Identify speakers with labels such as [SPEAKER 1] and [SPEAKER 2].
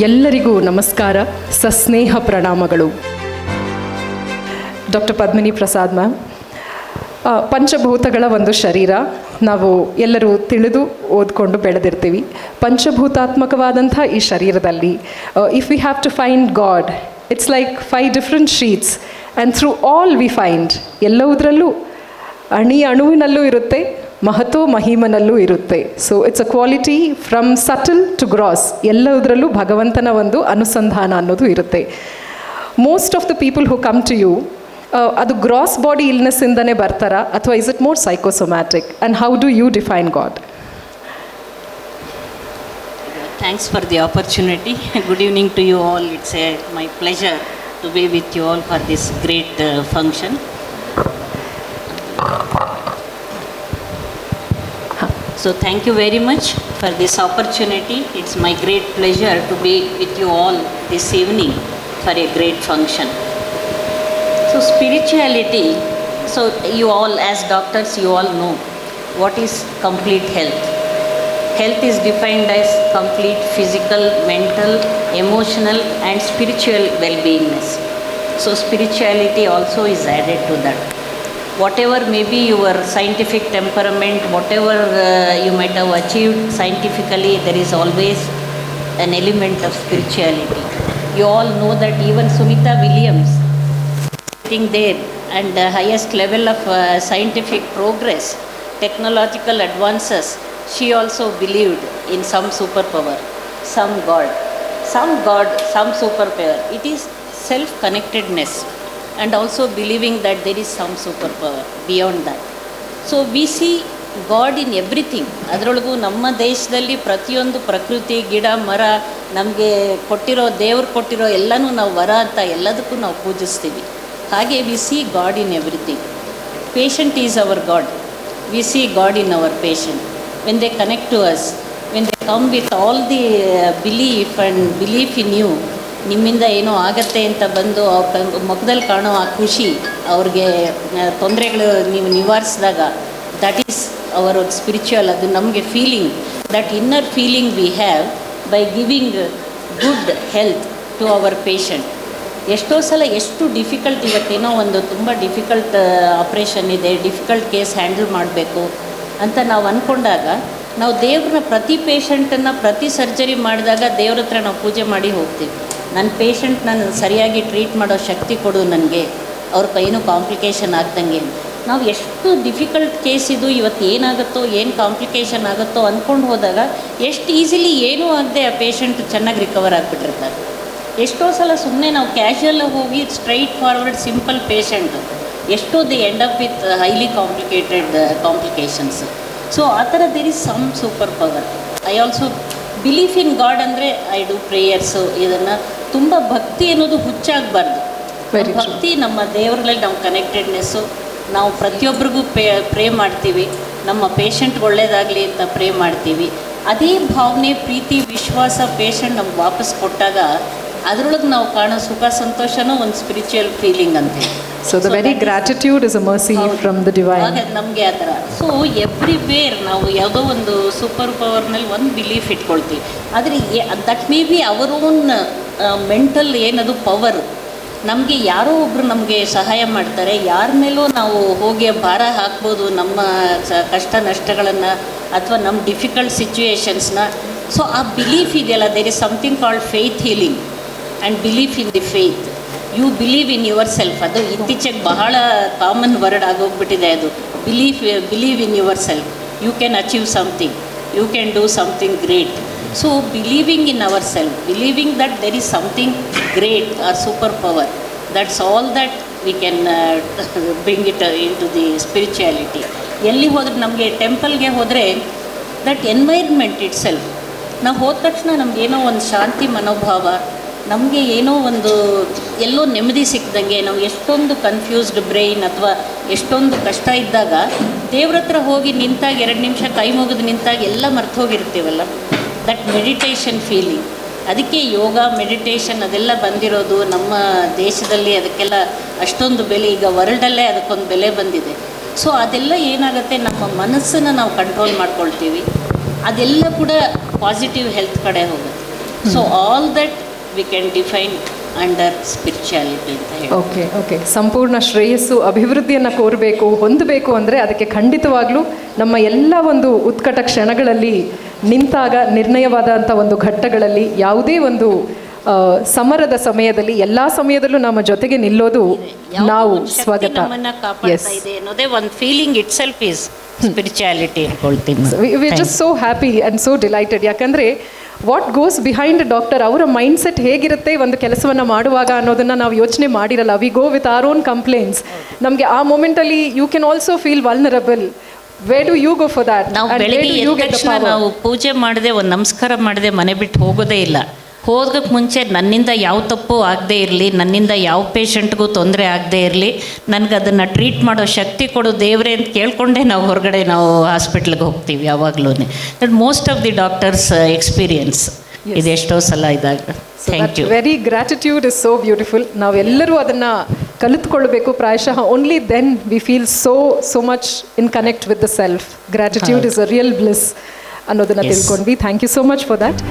[SPEAKER 1] ಎಲ್ಲರಿಗೂ ನಮಸ್ಕಾರ, ಸಸ್ನೇಹ ಪ್ರಣಾಮಗಳು. Doctor Padmini Prasad ma'am, ಪಂಚಭೂತಗಳ ಒಂದು ಶರೀರ ನಾವು ಎಲ್ಲರೂ ತಿಳಿದು ಓದ್ಕೊಂಡು ಬೆಳೆದಿರ್ತೀವಿ. ಪಂಚಭೂತಾತ್ಮಕವಾದಂಥ ಈ ಶರೀರದಲ್ಲಿ if we have to find God, it's like 5 different sheaths and through all we find, ಎಲ್ಲವುದರಲ್ಲೂ ಅಣುವಿನಲ್ಲೂ ಇರುತ್ತೆ, ಮಹತೋ ಮಹಿಮನಲ್ಲೂ ಇರುತ್ತೆ. So it's a quality from subtle to gross, ಎಲ್ಲದರಲ್ಲೂ ಭಗವಂತನ ಒಂದು ಅನುಸಂಧಾನ ಅನ್ನೋದು ಇರುತ್ತೆ. Most of the people who come to you, ಅದು ಗ್ರಾಸ್ ಬಾಡಿ ಇಲ್ನೆಸ್ಸಿಂದನೇ ಬರ್ತಾರಾ ಅಥವಾ is it more psychosomatic, and how do you define God?
[SPEAKER 2] Thanks for the opportunity. Good evening to you all. It's my pleasure to be with you all for this great function. So thank you very much for this opportunity. It's my great pleasure to be with you all this evening for a great function. So spirituality, so you all as doctors, you all know what is complete health. Health is defined as complete physical, mental, emotional and spiritual well-beingness. So spirituality also is added to that. Whatever may be your scientific temperament, whatever you might have achieved scientifically, there is always an element of spirituality. You all know that even Sunita Williams, sitting there and the highest level of scientific progress, technological advances, she also believed in some superpower, some God, some superpower. It is self-connectedness and also believing that there is some superpower beyond that. So we see God in everything. ಅದರೊಳಗೂ ನಮ್ಮ ದೇಶದಲ್ಲಿ ಪ್ರತಿಯೊಂದು ಪ್ರಕೃತಿ, ಗಿಡ, ಮರ, ನಮಗೆ ಕೊಟ್ಟಿರೋ, ದೇವರು ಕೊಟ್ಟಿರೋ ಎಲ್ಲನೂ ನಾವು ವರ ಅಂತ ಎಲ್ಲದಕ್ಕೂ ನಾವು ಪೂಜಿಸ್ತೀವಿ. ಹಾಗೆ we see God in everything. Patient is our God. We see God in our patient. When they connect to us, when they come with all the belief in you, ನಿಮ್ಮಿಂದ ಏನೋ ಆಗತ್ತೆ ಅಂತ ಬಂದು ಮುಖದಲ್ಲಿ ಕಾಣೋ ಆ ಖುಷಿ, ಅವ್ರಿಗೆ ತೊಂದರೆಗಳು ನೀವು ನಿವಾರಿಸಿದಾಗ, ದಟ್ ಈಸ್ ಅವರ್ ಸ್ಪಿರಿಚುವಲ್. ಅದು ನಮಗೆ feeling, that inner feeling we have by giving good health to our patient. ಎಷ್ಟೋ ಸಲ ಎಷ್ಟು ಡಿಫಿಕಲ್ಟ್, ಇವತ್ತೇನೋ ಒಂದು ತುಂಬ ಡಿಫಿಕಲ್ಟ್ ಆಪ್ರೇಷನ್ ಇದೆ, ಡಿಫಿಕಲ್ಟ್ ಕೇಸ್ ಹ್ಯಾಂಡಲ್ ಮಾಡಬೇಕು ಅಂತ ನಾವು ಅಂದ್ಕೊಂಡಾಗ, ನಾವು ದೇವ್ರನ್ನ ಪ್ರತಿ ಪೇಷಂಟನ್ನು ಪ್ರತಿ ಸರ್ಜರಿ ಮಾಡಿದಾಗ ದೇವ್ರ ಹತ್ರ ನಾವು ಪೂಜೆ ಮಾಡಿ ಹೋಗ್ತೀವಿ. ನನ್ನ ಪೇಷಂಟ್ ನಾನು ಸರಿಯಾಗಿ ಟ್ರೀಟ್ ಮಾಡೋ ಶಕ್ತಿ ಕೊಡು ನನಗೆ, ಅವ್ರ ಕೈನೂ ಕಾಂಪ್ಲಿಕೇಶನ್ ಆಗ್ದಂಗೆ. ನಾವು ಎಷ್ಟು ಡಿಫಿಕಲ್ಟ್ ಕೇಸ್ ಇದು, ಇವತ್ತು ಏನಾಗುತ್ತೋ, ಏನು ಕಾಂಪ್ಲಿಕೇಶನ್ ಆಗುತ್ತೋ ಅಂದ್ಕೊಂಡು ಹೋದಾಗ ಎಷ್ಟು ಈಸಿಲಿ ಏನೂ ಆಗದೆ ಆ ಪೇಷಂಟ್ ಚೆನ್ನಾಗಿ ರಿಕವರ್ ಆಗಿಬಿಟ್ಟಿರ್ತಾರೆ. ಎಷ್ಟೋ ಸಲ ಸುಮ್ಮನೆ ನಾವು ಕ್ಯಾಶುಯಲಾಗಿ ಹೋಗಿ ಸ್ಟ್ರೈಟ್ ಫಾರ್ವರ್ಡ್ ಸಿಂಪಲ್ ಪೇಷಂಟ್, ಎಷ್ಟೋ the end up with highly complicated complications. So ಆ ಥರ there is some super power. I also belief in God ಅಂದರೆ ಐ ಡೂ ಪ್ರೇಯರ್ಸು. ಇದನ್ನು ತುಂಬ ಭಕ್ತಿ ಅನ್ನೋದು ಹುಚ್ಚಾಗಬಾರ್ದು. ಭಕ್ತಿ ನಮ್ಮ ದೇವರಲ್ಲಿ ನಾವು ಕನೆಕ್ಟೆಡ್ನೆಸ್ಸು, ನಾವು ಪ್ರತಿಯೊಬ್ಬರಿಗೂ ಪ್ರೇ ಮಾಡ್ತೀವಿ, ನಮ್ಮ ಪೇಷಂಟ್ಗೆ ಒಳ್ಳೆಯದಾಗಲಿ ಅಂತ ಪ್ರೇ ಮಾಡ್ತೀವಿ. ಅದೇ ಭಾವನೆ, ಪ್ರೀತಿ, ವಿಶ್ವಾಸ ಪೇಷಂಟ್ ನಮ್ಗೆ ವಾಪಸ್ ಕೊಟ್ಟಾಗ ಅದರೊಳಗೆ ನಾವು ಕಾಣೋ ಸುಖ ಸಂತೋಷನೂ ಒಂದು ಸ್ಪಿರಿಚುವಲ್ ಫೀಲಿಂಗ್ ಅಂತೆ.
[SPEAKER 1] So the very gratitude is a mercy from the divine.
[SPEAKER 2] ಹಾಗೆ ನಮಗೆ ಆ ಥರ. ಸೊ ಎವ್ರಿವೇರ್ ನಾವು ಯಾವುದೋ ಒಂದು ಸೂಪರ್ ಪವರ್ನಲ್ಲಿ ಒಂದು ಬಿಲೀಫ್ ಇಟ್ಕೊಳ್ತೀವಿ, ಆದರೆ that may be our own mental ಏನದು ಪವರ್. ನಮಗೆ ಯಾರೋ ಒಬ್ಬರು ನಮಗೆ ಸಹಾಯ ಮಾಡ್ತಾರೆ, ಯಾರ ಮೇಲೂ ನಾವು ಹೋಗಿ ಭಾರ ಹಾಕ್ಬೋದು ನಮ್ಮ ಕಷ್ಟ ನಷ್ಟಗಳನ್ನು ಅಥವಾ ನಮ್ಮ ಡಿಫಿಕಲ್ಟ್ ಸಿಚುವೇಶನ್ಸ್ನ. ಸೊ ಆ ಬಿಲೀಫ್ ಇದೆಯಲ್ಲ, there is something called faith healing and belief in the faith. You believe in yourself. ಅದು ಇತ್ತೀಚೆಗೆ ಬಹಳ ಕಾಮನ್ ವರ್ಡ್ ಆಗೋಗ್ಬಿಟ್ಟಿದೆ ಅದು. Believe in yourself, you can achieve something, you can do something great. So believing in our self, believing that there is something great or super power, that's all that we can bring it into the spirituality. ಎಲ್ಲಿ ಹೋದ್ರೆ, ನಮಗೆ ಟೆಂಪಲ್ಗೆ ಹೋದರೆ that environment it self, ನಾವು ಹೋದ ತಕ್ಷಣ ನಮಗೇನೋ ಒಂದು ಶಾಂತಿ ಮನೋಭಾವ, ನಮಗೆ ಏನೋ ಒಂದು ಎಲ್ಲೋ ನೆಮ್ಮದಿ ಸಿಕ್ಕಿದಂಗೆ. ನಾವು ಎಷ್ಟೊಂದು ಕನ್ಫ್ಯೂಸ್ಡ್ ಬ್ರೈನ್ ಅಥವಾ ಎಷ್ಟೊಂದು ಕಷ್ಟ ಇದ್ದಾಗ ದೇವ್ರ ಹತ್ರ ಹೋಗಿ ನಿಂತಾಗ 2 ನಿಮಿಷ ಕೈ ಮುಗಿದು ನಿಂತಾಗ ಎಲ್ಲ ಮರ್ತು ಹೋಗಿರ್ತೀವಲ್ಲ, ದಟ್ ಮೆಡಿಟೇಷನ್ ಫೀಲಿಂಗ್. ಅದಕ್ಕೆ ಯೋಗ, ಮೆಡಿಟೇಷನ್ ಅದೆಲ್ಲ ಬಂದಿರೋದು ನಮ್ಮ ದೇಶದಲ್ಲಿ. ಅದಕ್ಕೆಲ್ಲ ಅಷ್ಟೊಂದು ಬೆಲೆ, ಈಗ ವರ್ಲ್ಡಲ್ಲೇ ಅದಕ್ಕೊಂದು ಬೆಲೆ ಬಂದಿದೆ. ಸೊ ಅದೆಲ್ಲ ಏನಾಗುತ್ತೆ, ನಮ್ಮ ಮನಸ್ಸನ್ನು ನಾವು ಕಂಟ್ರೋಲ್ ಮಾಡ್ಕೊಳ್ತೀವಿ, ಅದೆಲ್ಲ ಕೂಡ ಪಾಸಿಟಿವ್ ಹೆಲ್ತ್ ಕಡೆ ಹೋಗುತ್ತೆ. So all that we can define under spirituality ಅಂತ ಹೇಳಿ.
[SPEAKER 1] ಓಕೆ ಸಂಪೂರ್ಣ ಶ್ರೇಯಸ್ಸು ಅಭಿವೃದ್ಧಿಯನ್ನು ಕೋರಬೇಕು ಹೊಂದಬೇಕು ಅಂದರೆ ಅದಕ್ಕೆ ಖಂಡಿತವಾಗ್ಲೂ ನಮ್ಮ ಎಲ್ಲ ಒಂದು ಉತ್ಕಟ ಕ್ಷಣಗಳಲ್ಲಿ ನಿಂತಾಗ ನಿರ್ಣಯವಾದಂಥ ಒಂದು ಘಟ್ಟಗಳಲ್ಲಿ ಯಾವುದೇ ಒಂದು ಸಮರದ ಸಮಯದಲ್ಲಿ ಎಲ್ಲ ಸಮಯದಲ್ಲೂ ನಮ್ಮ ಜೊತೆಗೆ ನಿಲ್ಲೋದು ನಾವು ಸ್ವಗತ.
[SPEAKER 2] ಕಾಪಾಡ್ತಾ ಇದೆ ಅನ್ನೋದೇ ಒಂದು feeling itself is spirituality ಅನ್ಕೊಳ್ತೀನಿ.
[SPEAKER 1] We just so happy and so delighted. ಯಾಕಂದರೆ ವಾಟ್ ಗೋಸ್ ಬಿಹೈಂಡ್ ಡಾಕ್ಟರ್, ಅವರ ಮೈಂಡ್ಸೆಟ್ ಹೇಗಿರುತ್ತೆ ಒಂದು ಕೆಲಸವನ್ನು ಮಾಡುವಾಗ ಅನ್ನೋದನ್ನು ನಾವು ಯೋಚನೆ ಮಾಡಿರಲ್ಲ. We go with our own complaints. ನಮಗೆ ಆ ಮೂಮೆಂಟಲ್ಲಿ you can also feel vulnerable. Where do you go for that?
[SPEAKER 2] ನಾವು ಬೆಳಗ್ಗೆ ಎದ್ದ ತಕ್ಷಣ ನಾವು ಪೂಜೆ ಮಾಡದೆ ಒಂದು ನಮಸ್ಕಾರ ಮಾಡದೆ ಮನೆ ಬಿಟ್ಟು ಹೋಗೋದೇ ಇಲ್ಲ. ಹೋಗೋಕ್ಕೆ ಮುಂಚೆ ನನ್ನಿಂದ ಯಾವ ತಪ್ಪು ಆಗದೇ ಇರಲಿ, ನನ್ನಿಂದ ಯಾವ ಪೇಷಂಟ್ಗೂ ತೊಂದರೆ ಆಗದೇ ಇರಲಿ, ನನಗೆ ಅದನ್ನು ಟ್ರೀಟ್ ಮಾಡೋ ಶಕ್ತಿ ಕೊಡು ದೇವರೇ ಅಂತ ಕೇಳ್ಕೊಂಡೇ ನಾವು ಹೊರಗಡೆ ನಾವು ಹಾಸ್ಪಿಟ್ಲಿಗೆ ಹೋಗ್ತೀವಿ ಯಾವಾಗಲೂ. That most of the doctors experience ಇದೆಷ್ಟೋ ಸಲ ಇದಾಗ. Thank you.
[SPEAKER 1] Very gratitude is so beautiful. ನಾವೆಲ್ಲರೂ ಅದನ್ನು ಕಲಿತ್ಕೊಳ್ಬೇಕು. ಪ್ರಾಯಶಃ only then we feel so much in connect with the self. Gratitude is a real bliss ಅನ್ನೋದನ್ನು ತಿಳ್ಕೊಂಡ್ವಿ. Thank you so much for that.